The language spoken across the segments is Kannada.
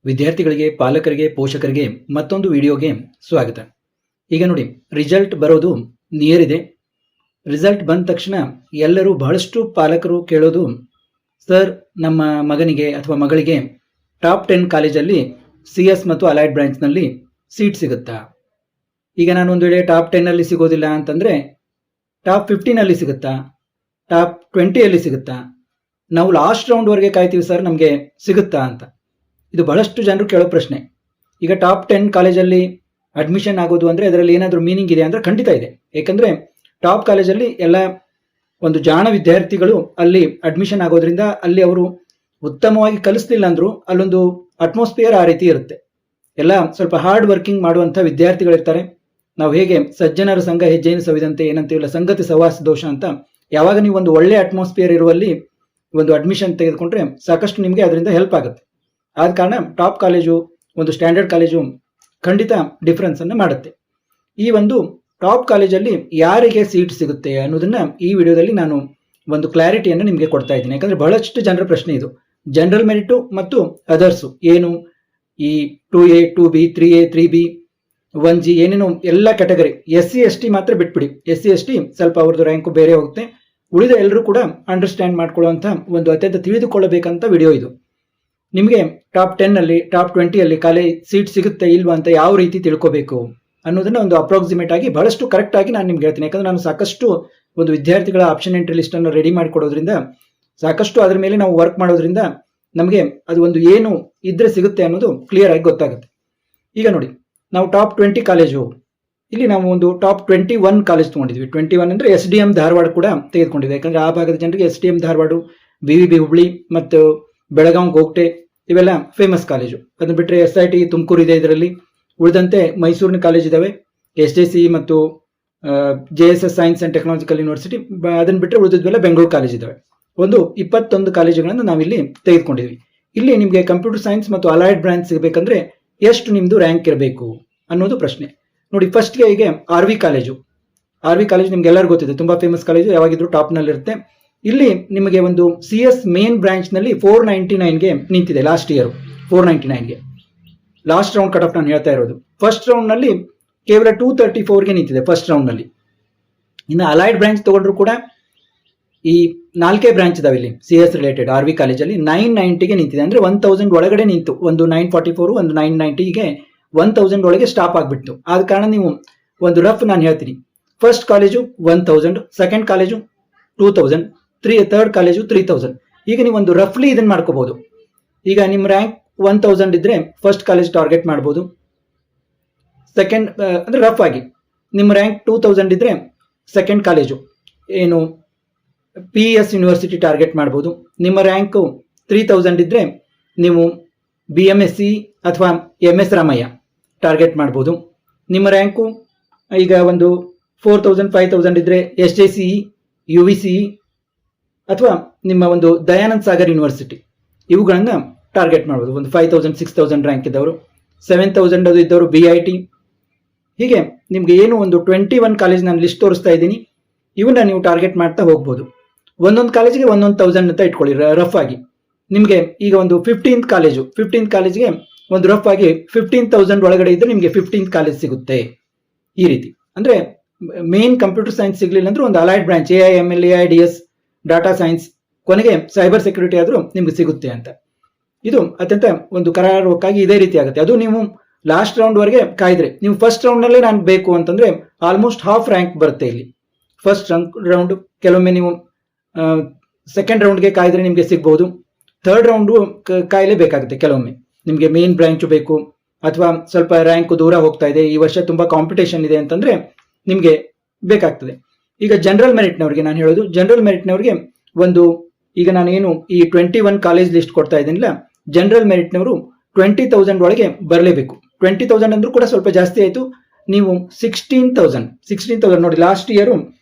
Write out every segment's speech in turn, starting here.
ವಿದ್ಯಾರ್ಥಿಗಳಿಗೆ, ಪಾಲಕರಿಗೆ, ಪೋಷಕರಿಗೆ ಮತ್ತೊಂದು ವಿಡಿಯೋಗೆ ಸ್ವಾಗತ. ಈಗ ನೋಡಿ, ರಿಸಲ್ಟ್ ಬರೋದು ನಿಯರ್ ಇದೆ. ರಿಸಲ್ಟ್ ಬಂದ ತಕ್ಷಣ ಎಲ್ಲರೂ ಬಹಳಷ್ಟು ಪಾಲಕರು ಕೇಳೋದು, ಸರ್ ನಮ್ಮ ಮಗನಿಗೆ ಅಥವಾ ಮಗಳಿಗೆ ಟಾಪ್ 10 ಕಾಲೇಜಲ್ಲಿ CS ಮತ್ತು ಅಲೈಡ್ ಬ್ರಾಂಚ್ನಲ್ಲಿ ಸೀಟ್ ಸಿಗುತ್ತಾ? ಈಗ ನಾನು ಒಂದು ವೇಳೆ ಟಾಪ್ 10 ಸಿಗೋದಿಲ್ಲ ಅಂತಂದರೆ ಟಾಪ್ 15 ಸಿಗುತ್ತಾ, ಟಾಪ್ 20 ಸಿಗುತ್ತಾ? ನಾವು ಲಾಸ್ಟ್ ರೌಂಡ್ವರೆಗೆ ಕಾಯ್ತೀವಿ ಸರ್, ನಮಗೆ ಸಿಗುತ್ತಾ ಅಂತ. ಇದು ಬಹಳಷ್ಟು ಜನರು ಕೇಳೋ ಪ್ರಶ್ನೆ. ಈಗ ಟಾಪ್ 10 ಕಾಲೇಜಲ್ಲಿ ಅಡ್ಮಿಷನ್ ಆಗೋದು ಅಂದರೆ ಅದರಲ್ಲಿ ಏನಾದರೂ ಮೀನಿಂಗ್ ಇದೆ ಅಂದರೆ ಖಂಡಿತ ಇದೆ. ಏಕೆಂದರೆ ಟಾಪ್ ಕಾಲೇಜಲ್ಲಿ ಎಲ್ಲ ಒಂದು ಜಾಣ ವಿದ್ಯಾರ್ಥಿಗಳು ಅಲ್ಲಿ ಅಡ್ಮಿಷನ್ ಆಗೋದ್ರಿಂದ ಅಲ್ಲಿ ಅವರು ಉತ್ತಮವಾಗಿ ಕಲಿಸ್ಲಿಲ್ಲ ಅಂದರೂ ಅಲ್ಲೊಂದು ಅಟ್ಮಾಸ್ಫಿಯರ್ ಆ ರೀತಿ ಇರುತ್ತೆ. ಎಲ್ಲ ಸ್ವಲ್ಪ ಹಾರ್ಡ್ ವರ್ಕಿಂಗ್ ಮಾಡುವಂಥ ವಿದ್ಯಾರ್ಥಿಗಳಿರ್ತಾರೆ. ನಾವು ಹೇಗೆ ಸಜ್ಜನರ ಸಂಘ ಹೆಜ್ಜೆಯನ್ನು ಸವಿದಂತೆ ಏನಂತೀವಿಲ್ಲ, ಸಂಗತಿ ಸವಾಸ ದೋಷ ಅಂತ. ಯಾವಾಗ ನೀವು ಒಂದು ಒಳ್ಳೆ ಅಟ್ಮಾಸ್ಫಿಯರ್ ಇರುವಲ್ಲಿ ಒಂದು ಅಡ್ಮಿಷನ್ ತೆಗೆದುಕೊಂಡ್ರೆ ಸಾಕಷ್ಟು ನಿಮಗೆ ಅದರಿಂದ ಹೆಲ್ಪ್ ಆಗುತ್ತೆ. ಆದ ಕಾರಣ ಟಾಪ್ ಕಾಲೇಜು, ಒಂದು ಸ್ಟ್ಯಾಂಡರ್ಡ್ ಕಾಲೇಜು ಖಂಡಿತ ಡಿಫ್ರೆನ್ಸ್ ಅನ್ನು ಮಾಡುತ್ತೆ. ಈ ಒಂದು ಟಾಪ್ ಕಾಲೇಜಲ್ಲಿ ಯಾರಿಗೆ ಸೀಟ್ ಸಿಗುತ್ತೆ ಅನ್ನೋದನ್ನ ಈ ವಿಡಿಯೋದಲ್ಲಿ ನಾನು ಒಂದು ಕ್ಲಾರಿಟಿಯನ್ನು ನಿಮಗೆ ಕೊಡ್ತಾ ಇದ್ದೀನಿ. ಯಾಕಂದ್ರೆ ಬಹಳಷ್ಟು ಜನರ ಪ್ರಶ್ನೆ ಇದು. ಜನರಲ್ ಮೆರಿಟು ಮತ್ತು ಅದರ್ಸು ಏನು, ಈ 2A 2B 3A 3B 1G ಏನೇನು ಎಲ್ಲ ಕ್ಯಾಟಗರಿ, SC ST ಮಾತ್ರ ಬಿಟ್ಬಿಡಿ. SC ST ಸ್ವಲ್ಪ ಅವ್ರದ್ದು ರ್ಯಾಂಕು ಬೇರೆ ಹೋಗುತ್ತೆ. ಉಳಿದ ಎಲ್ಲರೂ ಕೂಡ ಅಂಡರ್ಸ್ಟ್ಯಾಂಡ್ ಮಾಡ್ಕೊಳ್ಳುವಂಥ ಒಂದು ಅತ್ಯಂತ ತಿಳಿದುಕೊಳ್ಳಬೇಕಂತ ವಿಡಿಯೋ ಇದು. ನಿಮಗೆ ಟಾಪ್ 10 ಟಾಪ್ 20 ಕಾಲೇಜ್ ಸೀಟ್ ಸಿಗುತ್ತೆ ಇಲ್ವಾ ಅಂತ ಯಾವ ರೀತಿ ತಿಳ್ಕೋಬೇಕು ಅನ್ನೋದನ್ನ ಒಂದು ಅಪ್ರಾಕ್ಸಿಮೇಟ್ ಆಗಿ ಬಹಳಷ್ಟು ಕರೆಕ್ಟ್ ಆಗಿ ನಾನು ನಿಮ್ಗೆ ಹೇಳ್ತೀನಿ. ಯಾಕಂದ್ರೆ ನಾನು ಸಾಕಷ್ಟು ಒಂದು ವಿದ್ಯಾರ್ಥಿಗಳ ಆಪ್ಷನ್ ಎಂಟ್ರಿ ಲಿಸ್ಟ್ ಅನ್ನು ರೆಡಿ ಮಾಡಿಕೊಡೋದ್ರಿಂದ, ಸಾಕಷ್ಟು ಅದರ ಮೇಲೆ ನಾವು ವರ್ಕ್ ಮಾಡೋದ್ರಿಂದ ನಮಗೆ ಅದು ಒಂದು ಏನು ಇದ್ರೆ ಸಿಗುತ್ತೆ ಅನ್ನೋದು ಕ್ಲಿಯರ್ ಆಗಿ ಗೊತ್ತಾಗುತ್ತೆ. ಈಗ ನೋಡಿ, ನಾವು ಟಾಪ್ 20 ಕಾಲೇಜು, ಇಲ್ಲಿ ನಾವು ಒಂದು ಟಾಪ್ 21 ಕಾಲೇಜ್ ತಗೊಂಡಿದ್ವಿ. 21 ಅಂದ್ರೆ SDM ಧಾರವಾಡ ಕೂಡ ತೆಗೆದುಕೊಂಡಿದ್ವಿ. ಯಾಕಂದ್ರೆ ಆ ಭಾಗದ ಜನರಿಗೆ SDM ಧಾರವಾಡ, BVB ಹುಬ್ಳಿ ಮತ್ತು ಬೆಳಗಾವಿ ಗೋಗ್ಟೆ ಇವೆಲ್ಲ ಫೇಮಸ್ ಕಾಲೇಜು. ಅದನ್ನ ಬಿಟ್ಟರೆ SIT ತುಮಕೂರು ಇದೆ. ಇದರಲ್ಲಿ ಉಳಿದಂತೆ ಮೈಸೂರಿನ ಕಾಲೇಜ್ ಇದಾವೆ, SJC ಮತ್ತು JSS science and technological university. ಅದನ್ನ ಬಿಟ್ಟರೆ ಉಳಿದಿದ್ವೆಲ್ಲ ಬೆಂಗಳೂರು ಕಾಲೇಜ್ ಇದಾವೆ. ಒಂದು 21 ಕಾಲೇಜುಗಳನ್ನು ನಾವಿಲ್ಲಿ ತೆಗೆದುಕೊಂಡಿದ್ವಿ. ಇಲ್ಲಿ ನಿಮಗೆ ಕಂಪ್ಯೂಟರ್ ಸೈನ್ಸ್ ಮತ್ತು ಅಲೈಡ್ ಬ್ರಾಂಚ್ ಸಿಗಬೇಕಂದ್ರೆ ಎಷ್ಟು ನಿಮ್ದು ರ್ಯಾಂಕ್ ಇರಬೇಕು ಅನ್ನೋದು ಪ್ರಶ್ನೆ. ನೋಡಿ, ಫಸ್ಟ್ಗೆ ಈಗ RV ಕಾಲೇಜು ನಿಮ್ಗೆ ಎಲ್ಲರೂ ಗೊತ್ತಿದೆ, ತುಂಬಾ ಫೇಮಸ್ ಕಾಲೇಜು, ಯಾವಾಗಿದ್ರು ಟಾಪ್ ನಲ್ಲಿ ಇರುತ್ತೆ. ಇಲ್ಲಿ ನಿಮಗೆ ಒಂದು CS ಮೇನ್ ಬ್ರಾಂಚ್ ನಲ್ಲಿ 499ಗೆ ನಿಂತಿದೆ. ಲಾಸ್ಟ್ ಇಯರ್ 499ಗೆ ಲಾಸ್ಟ್ ರೌಂಡ್ ಕಟ್ ಆಫ್ ನಾನು ಹೇಳ್ತಾ ಇರೋದು. ಫಸ್ಟ್ ರೌಂಡ್ ನಲ್ಲಿ ಕೇವಲ 234ಗೆ ನಿಂತಿದೆ ಫಸ್ಟ್ ರೌಂಡ್ ನಲ್ಲಿ. ಇನ್ನು ಅಲೈಡ್ ಬ್ರಾಂಚ್ ತಗೊಂಡ್ರು ಕೂಡ ಈ 4 ಬ್ರಾಂಚ್ ಇದಾವೆ ಇಲ್ಲಿ CS ರಿಲೇಟೆಡ್ RV ಕಾಲೇಜಲ್ಲಿ 990ಗೆ ನಿಂತಿದೆ. ಅಂದ್ರೆ 1000 ಒಳಗಡೆ ನಿಂತು, ಒಂದು 944 ಒಂದು 990ಗೆ 1000 ಒಳಗೆ ಸ್ಟಾಪ್ ಆಗ್ಬಿಟ್ಟು. ಆದ ಕಾರಣ ನೀವು ಒಂದು ರಫ್ ನಾನು ಹೇಳ್ತೀನಿ, first college 1000, second college 2000, third college 3000. ಈಗ ನೀವು ಒಂದು ರಫ್ಲಿ ಇದನ್ನ ಮಾಡ್ಕೋಬಹುದು. ಈಗ ನಿಮ್ಮ ರ್ಯಾಂಕ್ 1000 ಇದ್ರೆ ಫಸ್ಟ್ ಕಾಲೇಜ್ ಟಾರ್ಗೆಟ್ ಮಾಡ್ಬೋದು. ಸೆಕೆಂಡ್ ಅಂದ್ರೆ ರಫ್ ಆಗಿ ನಿಮ್ಮ ರ್ಯಾಂಕ್ 2000 ಇದ್ರೆ ಸೆಕೆಂಡ್ ಕಾಲೇಜು ಏನು PES ಯೂನಿವರ್ಸಿಟಿ ಟಾರ್ಗೆಟ್ ಮಾಡ್ಬೋದು. ನಿಮ್ಮ ರ್ಯಾಂಕು 3000 ಇದ್ರೆ ನೀವು BMSc ಅಥವಾ MS ರಾಮಯ್ಯ ಟಾರ್ಗೆಟ್ ಮಾಡ್ಬೋದು. ನಿಮ್ಮ ರ್ಯಾಂಕು ಈಗ ಒಂದು 4000 5000 ಇದ್ರೆ SJCE UVCE ಅಥವಾ ನಿಮ್ಮ ಒಂದು ದಯಾನಂದ್ ಸಾಗರ್ ಯೂನಿವರ್ಸಿಟಿ ಇವುಗಳನ್ನ ಟಾರ್ಗೆಟ್ ಮಾಡ್ಬೋದು. ಒಂದು 5000 6000 ರ್ಯಾಂಕ್ ಇದ್ದವರು, 7000 ಅದು ಇದ್ದವರು BIT. ಹೀಗೆ ನಿಮ್ಗೆ ಏನು ಒಂದು 21 ಕಾಲೇಜ್ ನಾನು ಲಿಸ್ಟ್ ತೋರಿಸ್ತಾ ಇದ್ದೀನಿ, ಇವನ್ನ ನೀವು ಟಾರ್ಗೆಟ್ ಮಾಡ್ತಾ ಹೋಗ್ಬೋದು. ಒಂದೊಂದು ಕಾಲೇಜಿಗೆ 1000 ಅಂತ ಇಟ್ಕೊಳ್ಳಿ ರಫ್ ಆಗಿ. ನಿಮಗೆ ಈಗ ಒಂದು 15th ಕಾಲೇಜ್ಗೆ ಒಂದು ರಫ್ ಆಗಿ 15,000 ಒಳಗಡೆ ಇದ್ರೆ ನಿಮಗೆ 15th ಕಾಲೇಜ್ ಸಿಗುತ್ತೆ. ಈ ರೀತಿ ಅಂದ್ರೆ ಮೇನ್ ಕಂಪ್ಯೂಟರ್ ಸೈನ್ಸ್ ಸಿಗ್ಲಿಲ್ಲ ಅಂದ್ರೆ ಒಂದು allied branch AIML AIDS data science, ಕೊನೆಗೆ ಸೈಬರ್ ಸೆಕ್ಯೂರಿಟಿ ಆದ್ರೂ ನಿಮ್ಗೆ ಸಿಗುತ್ತೆ ಅಂತ. ಇದು ಅತ್ಯಂತ ಒಂದು ಕರಾರುವಕ್ಕಾಗಿ ಇದೇ ರೀತಿ ಆಗುತ್ತೆ. ಅದು ನೀವು ಲಾಸ್ಟ್ ರೌಂಡ್ ವರೆಗೆ ಕಾಯ್ದ್ರೆ, ನೀವು ಫಸ್ಟ್ ರೌಂಡ್ ನಲ್ಲೇ ನಾನು ಬೇಕು ಅಂತಂದ್ರೆ ಆಲ್ಮೋಸ್ಟ್ ಹಾಫ್ ರ್ಯಾಂಕ್ ಬರುತ್ತೆ ಇಲ್ಲಿ ಫಸ್ಟ್ ರೌಂಡ್. ಕೆಲವೊಮ್ಮೆ ನೀವು ಸೆಕೆಂಡ್ ರೌಂಡ್ಗೆ ಕಾಯ್ದ್ರೆ ನಿಮಗೆ ಸಿಗ್ಬಹುದು. ಥರ್ಡ್ ರೌಂಡು ಕಾಯಲೇಬೇಕಾಗುತ್ತೆ. ಕೆಲವೊಮ್ಮೆ ನಿಮಗೆ ಮೇನ್ ಬ್ರಾಂಚ್ ಬೇಕು ಅಥವಾ ಸ್ವಲ್ಪ ರ್ಯಾಂಕ್ ದೂರ ಹೋಗ್ತಾ ಇದೆ, ಈ ವರ್ಷ ತುಂಬಾ ಕಾಂಪಿಟೇಷನ್ ಇದೆ ಅಂತಂದ್ರೆ ನಿಮಗೆ ಬೇಕಾಗ್ತದೆ. ಈಗ ಜನರಲ್ ಮೆರಿಟ್ನವ್ರಿಗೆ ನಾನು ಹೇಳೋದು, ಜನರಲ್ ಮೆರಿಟ್ನವ್ರಿಗೆ ಒಂದು ಈಗ ನಾನೇನು ಈ 21 ಕಾಲೇಜ್ ಲಿಸ್ಟ್ ಕೊಡ್ತಾ ಇದ್ದೀನಿಲ್ಲ, ಜನರಲ್ ಮೆರಿಟ್ನವರು 20,000 ಒಳಗೆ ಬರಲೇಬೇಕು. 20,000 ಅಂದ್ರೂ ಕೂಡ ಸ್ವಲ್ಪ ಜಾಸ್ತಿ ಆಯಿತು. ನೀವು 16,000 ನೋಡಿ, ಲಾಸ್ಟ್ ಇಯರು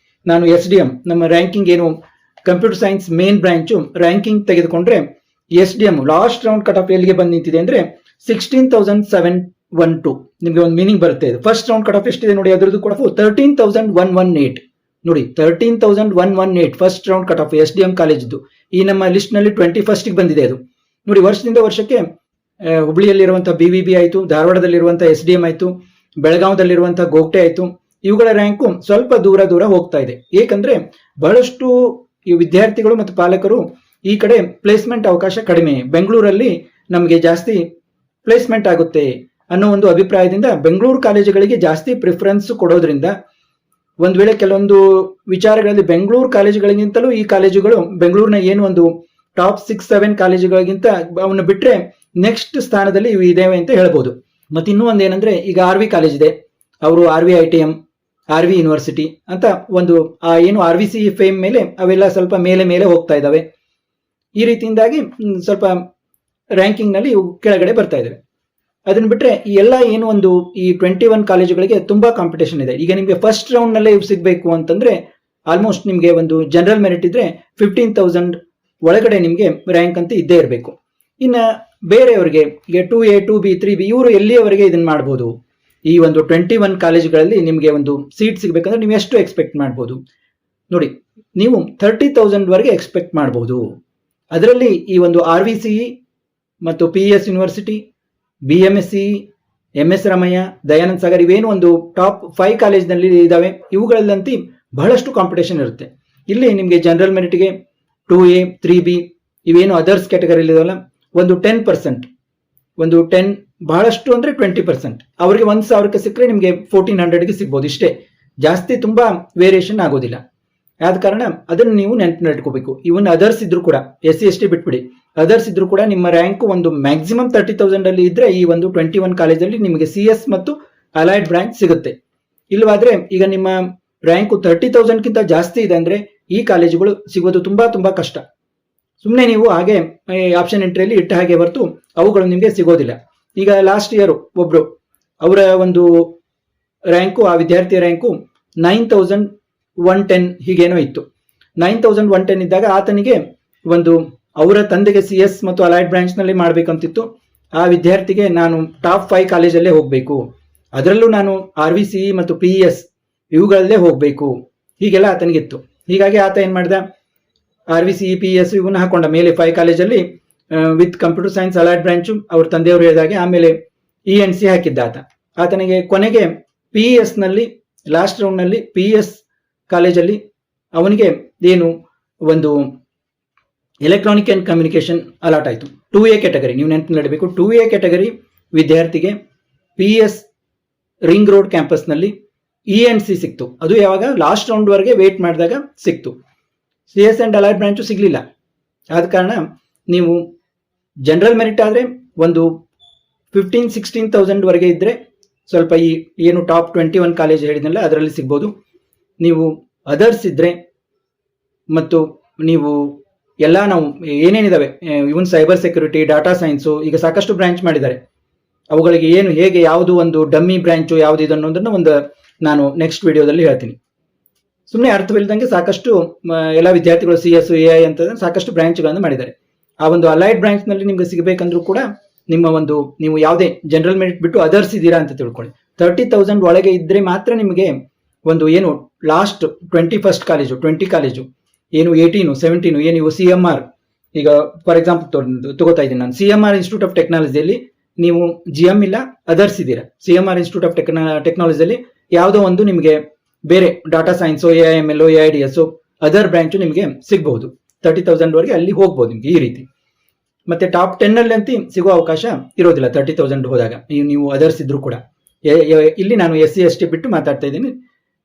ನಾನು SDM ನಮ್ಮ ರ್ಯಾಂಕಿಂಗ್ ಏನು computer science main branch ranking ತೆಗೆದುಕೊಂಡ್ರೆ SDM last round cut of ಎಲ್ಲಿಗೆ ಬಂದು ನಿಂತಿದೆ ಅಂದ್ರೆ 16,712. ನಿಮಗೆ ಒಂದು ಮೀನಿಂಗ್ ಬರುತ್ತೆ. ಫಸ್ಟ್ ರೌಂಡ್ ಕಟ್ ಆಫ್ ಎಷ್ಟಿದೆ ನೋಡಿ, ಅದರದ್ದು ಕೂಡ 13,118 ನೋಡಿ, 13,118 first round cut of SDM ಕಾಲೇಜ್ದು. ಈ ನಮ್ಮ ಲಿಸ್ಟ್ ನಲ್ಲಿ 21ಗೆ ಬಂದಿದೆ ಅದು. ನೋಡಿ, ವರ್ಷದಿಂದ ವರ್ಷಕ್ಕೆ ಹುಬ್ಳಿಯಲ್ಲಿರುವಂಥ BVB ಆಯಿತು, ಧಾರವಾಡದಲ್ಲಿರುವಂಥ SDM ಆಯಿತು, ಬೆಳಗಾವದಲ್ಲಿರುವಂಥ ಗೋಗ್ಟೆ ಆಯಿತು, ಇವುಗಳ ರ್ಯಾಂಕು ಸ್ವಲ್ಪ ದೂರ ದೂರ ಹೋಗ್ತಾ ಇದೆ. ಏಕೆಂದರೆ ಬಹಳಷ್ಟು ಈ ವಿದ್ಯಾರ್ಥಿಗಳು ಮತ್ತು ಪಾಲಕರು ಈ ಕಡೆ ಪ್ಲೇಸ್ಮೆಂಟ್ ಅವಕಾಶ ಕಡಿಮೆ, ಬೆಂಗಳೂರಲ್ಲಿ ನಮಗೆ ಜಾಸ್ತಿ ಪ್ಲೇಸ್ಮೆಂಟ್ ಆಗುತ್ತೆ ಅನ್ನೋ ಒಂದು ಅಭಿಪ್ರಾಯದಿಂದ ಬೆಂಗಳೂರು ಕಾಲೇಜುಗಳಿಗೆ ಜಾಸ್ತಿ ಪ್ರಿಫರೆನ್ಸ್ ಕೊಡೋದ್ರಿಂದ ಒಂದು ವೇಳೆ ಕೆಲವೊಂದು ವಿಚಾರಗಳಲ್ಲಿ ಬೆಂಗಳೂರು ಕಾಲೇಜುಗಳಿಗಿಂತಲೂ ಈ ಕಾಲೇಜುಗಳು ಬೆಂಗಳೂರಿನ ಏನು ಒಂದು ಟಾಪ್ 6-7 ಕಾಲೇಜುಗಳಿಗಿಂತ ಅವನ್ನ ಬಿಟ್ಟರೆ ನೆಕ್ಸ್ಟ್ ಸ್ಥಾನದಲ್ಲಿ ಇವು ಇದೇವೆ ಅಂತ ಹೇಳ್ಬೋದು. ಮತ್ತು ಇನ್ನೂ ಒಂದು ಏನಂದ್ರೆ, ಈಗ RV ಕಾಲೇಜ್ ಇದೆ, ಅವರು RV ITM, RV ಯೂನಿವರ್ಸಿಟಿ ಅಂತ ಒಂದು ಏನು RVC ಫೇಮ್ ಮೇಲೆ ಅವೆಲ್ಲ ಸ್ವಲ್ಪ ಮೇಲೆ ಮೇಲೆ ಹೋಗ್ತಾ ಇದ್ದಾವೆ. ಈ ರೀತಿಯಿಂದಾಗಿ ಸ್ವಲ್ಪ ರ್ಯಾಂಕಿಂಗ್ನಲ್ಲಿ ಇವು ಕೆಳಗಡೆ ಬರ್ತಾ ಇದ್ದಾವೆ. ಅದನ್ನ ಬಿಟ್ಟರೆ ಈ ಎಲ್ಲ ಏನು ಒಂದು ಈ 21 ಕಾಲೇಜುಗಳಿಗೆ ತುಂಬಾ ಕಾಂಪಿಟೇಷನ್ ಇದೆ. ಈಗ ನಿಮಗೆ ಫಸ್ಟ್ ರೌಂಡ್ನಲ್ಲೇ ಇವು ಸಿಗಬೇಕು ಅಂತಂದ್ರೆ ಆಲ್ಮೋಸ್ಟ್ ನಿಮಗೆ ಒಂದು ಜನರಲ್ ಮೆರಿಟ್ ಇದ್ರೆ 15,000 ಒಳಗಡೆ ನಿಮಗೆ ರ್ಯಾಂಕ್ ಅಂತ ಇದ್ದೇ ಇರಬೇಕು. ಇನ್ನು ಬೇರೆಯವರಿಗೆ ಈಗ 2A 2B 3B ಇವರು ಎಲ್ಲಿಯವರೆಗೆ ಇದನ್ನ ಮಾಡ್ಬೋದು? ಈ ಒಂದು 21 ಕಾಲೇಜುಗಳಲ್ಲಿ ನಿಮಗೆ ಒಂದು ಸೀಟ್ ಸಿಗಬೇಕಂದ್ರೆ ನೀವು ಎಷ್ಟು ಎಕ್ಸ್ಪೆಕ್ಟ್ ಮಾಡ್ಬೋದು ನೋಡಿ, ನೀವು 30,000 ವರೆಗೆ ಎಕ್ಸ್ಪೆಕ್ಟ್ ಮಾಡ್ಬೋದು. ಅದರಲ್ಲಿ ಈ ಒಂದು RVCE ಮತ್ತು PES university, BMSCE, MS Ramaiah, Dayananda Sagar ಇವೇನು ಒಂದು ಟಾಪ್ 5 ಕಾಲೇಜ್ನಲ್ಲಿ ಇದಾವೆ, ಇವುಗಳಲ್ಲಂತೂ ಬಹಳಷ್ಟು ಕಾಂಪಿಟೇಷನ್ ಇರುತ್ತೆ. ಇಲ್ಲಿ ನಿಮಗೆ ಜನರಲ್ ಮೆರಿಟ್ಗೆ 2A 3B ಇವೇನು ಅದರ್ಸ್ ಕ್ಯಾಟಗರಿ ಇದಾವಲ್ಲ, ಒಂದು 10%, ಒಂದು 10 ಬಹಳಷ್ಟು ಅಂದ್ರೆ 20%, ಅವರಿಗೆ 1,000ಕ್ಕೆ ಸಿಕ್ಕರೆ ನಿಮಗೆ 1,400ಗೆ ಸಿಗ್ಬೋದು. ಇಷ್ಟೇ, ಜಾಸ್ತಿ ತುಂಬಾ ವೇರಿಯೇಷನ್ ಆಗೋದಿಲ್ಲ. ಆದ ಕಾರಣ ಅದನ್ನು ನೀವು ನೆನಪಿಟ್ಕೋಬೇಕು. ಇವನ್ ಅದರ್ಸ್ ಇದ್ರು ಕೂಡ, SC ST ಬಿಟ್ಬಿಡಿ, ಅದರ್ಸ್ ಇದ್ರು ಕೂಡ ನಿಮ್ಮ ರ್ಯಾಂಕ್ ಒಂದು ಮ್ಯಾಕ್ಸಿಮಮ್ 30,000 ಅಲ್ಲಿ ಇದ್ರೆ ಈ ಒಂದು 21 ಕಾಲೇಜಲ್ಲಿ ನಿಮಗೆ CS ಮತ್ತು ಅಲೈಡ್ ಬ್ರಾಂಚ್ ಸಿಗುತ್ತೆ. ಇಲ್ವಾದ್ರೆ ಈಗ ನಿಮ್ಮ ರ್ಯಾಂಕು 30,000ಕ್ಕಿಂತ ಜಾಸ್ತಿ ಇದೆ ಅಂದ್ರೆ ಈ ಕಾಲೇಜುಗಳು ಸಿಗೋದು ತುಂಬಾ ತುಂಬಾ ಕಷ್ಟ. ಸುಮ್ಮನೆ ನೀವು ಹಾಗೆ ಆಪ್ಷನ್ ಎಂಟ್ರಿಯಲ್ಲಿ ಇಟ್ಟ ಹಾಗೆ ಹೊರತು ಅವುಗಳು ನಿಮಗೆ ಸಿಗೋದಿಲ್ಲ. ಈಗ ಲಾಸ್ಟ್ ಇಯರ್ ಒಬ್ರು ಅವರ ಒಂದು ರ್ಯಾಂಕು, ಆ ವಿದ್ಯಾರ್ಥಿಯ ರ್ಯಾಂಕು 9,110 ಹೀಗೇನೋ ಇತ್ತು. 9,110 ಇದ್ದಾಗ ಆತನಿಗೆ ಒಂದು ಅವರ ತಂದೆಗೆ CS ಮತ್ತು ಅಲೈಡ್ ಬ್ರಾಂಚ್ ನಲ್ಲಿ ಮಾಡ್ಬೇಕಂತಿತ್ತು. ಆ ವಿದ್ಯಾರ್ಥಿಗೆ ನಾನು ಟಾಪ್ 5 ಕಾಲೇಜಲ್ಲೇ ಹೋಗ್ಬೇಕು, ಅದರಲ್ಲೂ ನಾನು RVCE ಮತ್ತು PES ಇವುಗಳಲ್ಲೇ ಹೋಗ್ಬೇಕು, ಹೀಗೆಲ್ಲ ಆತನಿಗಿತ್ತು. ಹೀಗಾಗಿ ಆತ ಏನ್ ಮಾಡಿದ, RVCE PES ಇವನ್ನ ಹಾಕೊಂಡ ಮೇಲೆ 5 ಕಾಲೇಜಲ್ಲಿ with computer science allied branch ಅವ್ರ ತಂದೆಯವರು ಹೇಳಿದಾಗೆ. ಆಮೇಲೆ ENC ಹಾಕಿದ್ದ ಆತನಿಗೆ. ಕೊನೆಗೆ PES ನಲ್ಲಿ ಲಾಸ್ಟ್ ರೌಂಡ್ ನಲ್ಲಿ PES ಕಾಲೇಜಲ್ಲಿ ಅವನಿಗೆ ಏನು ಒಂದು ಎಲೆಕ್ಟ್ರಾನಿಕ್ ಅಂಡ್ ಕಮ್ಯುನಿಕೇಶನ್ ಅಲಾಟ್ ಆಯಿತು. 2A ಕ್ಯಾಟಗರಿ, ನೀವು ನೆನಪಿನಲ್ಲಿಡಬೇಕು, 2A ಕ್ಯಾಟಗರಿ ವಿದ್ಯಾರ್ಥಿಗೆ PES ರಿಂಗ್ ರೋಡ್ ಕ್ಯಾಂಪಸ್ನಲ್ಲಿ ENC ಸಿಕ್ತು. ಅದು ಯಾವಾಗ ಲಾಸ್ಟ್ ರೌಂಡ್ ವರೆಗೆ ವೇಟ್ ಮಾಡಿದಾಗ ಸಿಕ್ತು. CS ಅಂಡ್ ಅಲೈಡ್ ಬ್ರಾಂಚು ಸಿಗ್ಲಿಲ್ಲ. ಆದ ಕಾರಣ ನೀವು ಜನರಲ್ ಮೆರಿಟ್ ಆದರೆ ಒಂದು 15,000-16,000 ವರೆಗೆ ಇದ್ರೆ ಸ್ವಲ್ಪ ಈ ಏನು ಟಾಪ್ 21 ಕಾಲೇಜ್ ಹೇಳಿದ್ನಲ್ಲ ಅದರಲ್ಲಿ ಸಿಗ್ಬೋದು. ನೀವು ಅದರ್ಸ್ ಇದ್ರೆ ಮತ್ತು ನೀವು ಎಲ್ಲ ನಾವು ಏನೇನಿದಾವೆ ಇವನ್ ಸೈಬರ್ ಸೆಕ್ಯೂರಿಟಿ, ಡಾಟಾ ಸೈನ್ಸು, ಈಗ ಸಾಕಷ್ಟು ಬ್ರಾಂಚ್ ಮಾಡಿದ್ದಾರೆ. ಅವುಗಳಿಗೆ ಏನು ಹೇಗೆ ಯಾವುದು ಒಂದು ಡಮ್ಮಿ ಬ್ರಾಂಚು ಯಾವುದು ಇದು ಅನ್ನೋದನ್ನು ಒಂದು ನಾನು ನೆಕ್ಸ್ಟ್ ವಿಡಿಯೋದಲ್ಲಿ ಹೇಳ್ತೀನಿ. ಸುಮ್ಮನೆ ಅರ್ಥವಿಲ್ಲದಂಗೆ ಸಾಕಷ್ಟು ಎಲ್ಲ ವಿದ್ಯಾರ್ಥಿಗಳು CS AI ಅಂತ ಸಾಕಷ್ಟು ಬ್ರಾಂಚ್ಗಳನ್ನು ಮಾಡಿದ್ದಾರೆ. ಆ ಒಂದು ಅಲೈಡ್ ಬ್ರಾಂಚ್ ನಲ್ಲಿ ನಿಮ್ಗೆ ಸಿಗಬೇಕಂದ್ರೂ ಕೂಡ ನಿಮ್ಮ ಒಂದು ನೀವು ಯಾವುದೇ ಜನರಲ್ ಮೆರಿಟ್ ಬಿಟ್ಟು ಅದರ್ಸ್ ಇದ್ದೀರಾ ಅಂತ ತಿಳ್ಕೊಳ್ಳಿ. 30,000 ಒಳಗೆ ಇದ್ರೆ ಮಾತ್ರ ನಿಮಗೆ ಒಂದು ಏನು ಲಾಸ್ಟ್ 21st ಕಾಲೇಜು 20 ಕಾಲೇಜು ಏನು 18 17 ಏನು ಇವು CMR, ಈಗ ಫಾರ್ ಎಕ್ಸಾಂಪಲ್ ತಗೋತಾ ಇದ್ದೀನಿ ನಾನು, CMR ಇನ್ಸ್ಟಿಟ್ಯೂಟ್ ಆಫ್ ಟೆಕ್ನಾಲಜಿಯಲ್ಲಿ ನೀವು GM ಇಲ್ಲ ಅದರ್ಸ್ ಇದ್ದೀರಾ, CMR ಇನ್ಸ್ಟಿಟ್ಯೂಟ್ ಆಫ್ ಟೆಕ್ನಾಲಜಿಯಲ್ಲಿ ಯಾವುದೋ ಒಂದು ನಿಮಗೆ ಬೇರೆ data science, AIML, AIDS other branch ನಿಮಗೆ ಸಿಗಬಹುದು. 30,000 ವರೆಗೆ ಅಲ್ಲಿ ಹೋಗ್ಬೋದು ನಿಮ್ಗೆ ಈ ರೀತಿ. ಮತ್ತೆ ಟಾಪ್ 10 ಅಲ್ಲಿ ಅಂತ ಸಿಗೋ ಅವಕಾಶ ಇರೋದಿಲ್ಲ 30,000 ಹೋದಾಗ, ನೀವು ಅದರ್ಸ್ ಇದ್ರು ಕೂಡ. ಇಲ್ಲಿ ನಾನು SC ST ಬಿಟ್ಟು ಮಾತಾಡ್ತಾ ಇದ್ದೀನಿ.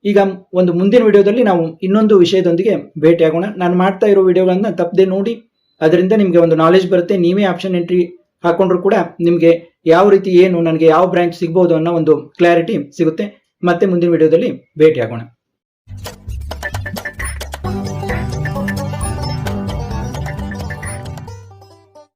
ಈಗ ಒಂದು ಮುಂದಿನ ವಿಡಿಯೋದಲ್ಲಿ ನಾವು ಇನ್ನೊಂದು ವಿಷಯದೊಂದಿಗೆ ಭೇಟಿಯಾಗೋಣ. ನಾನು ಮಾಡ್ತಾ ಇರೋ ವಿಡಿಯೋಗಳನ್ನ ತಪ್ಪದೆ ನೋಡಿ, ಅದರಿಂದ ನಿಮಗೆ ಒಂದು ನಾಲೆಜ್ ಬರುತ್ತೆ. ನೀವೇ ಆಪ್ಷನ್ ಎಂಟ್ರಿ ಹಾಕೊಂಡ್ರು ಕೂಡ ನಿಮಗೆ ಯಾವ ರೀತಿ ಏನು ನನಗೆ ಯಾವ ಬ್ರಾಂಚ್ ಸಿಗ್ಬೋದು ಅನ್ನೋ ಒಂದು ಕ್ಲಾರಿಟಿ ಸಿಗುತ್ತೆ. ಮತ್ತೆ ಮುಂದಿನ ವಿಡಿಯೋದಲ್ಲಿ ಭೇಟಿಯಾಗೋಣ.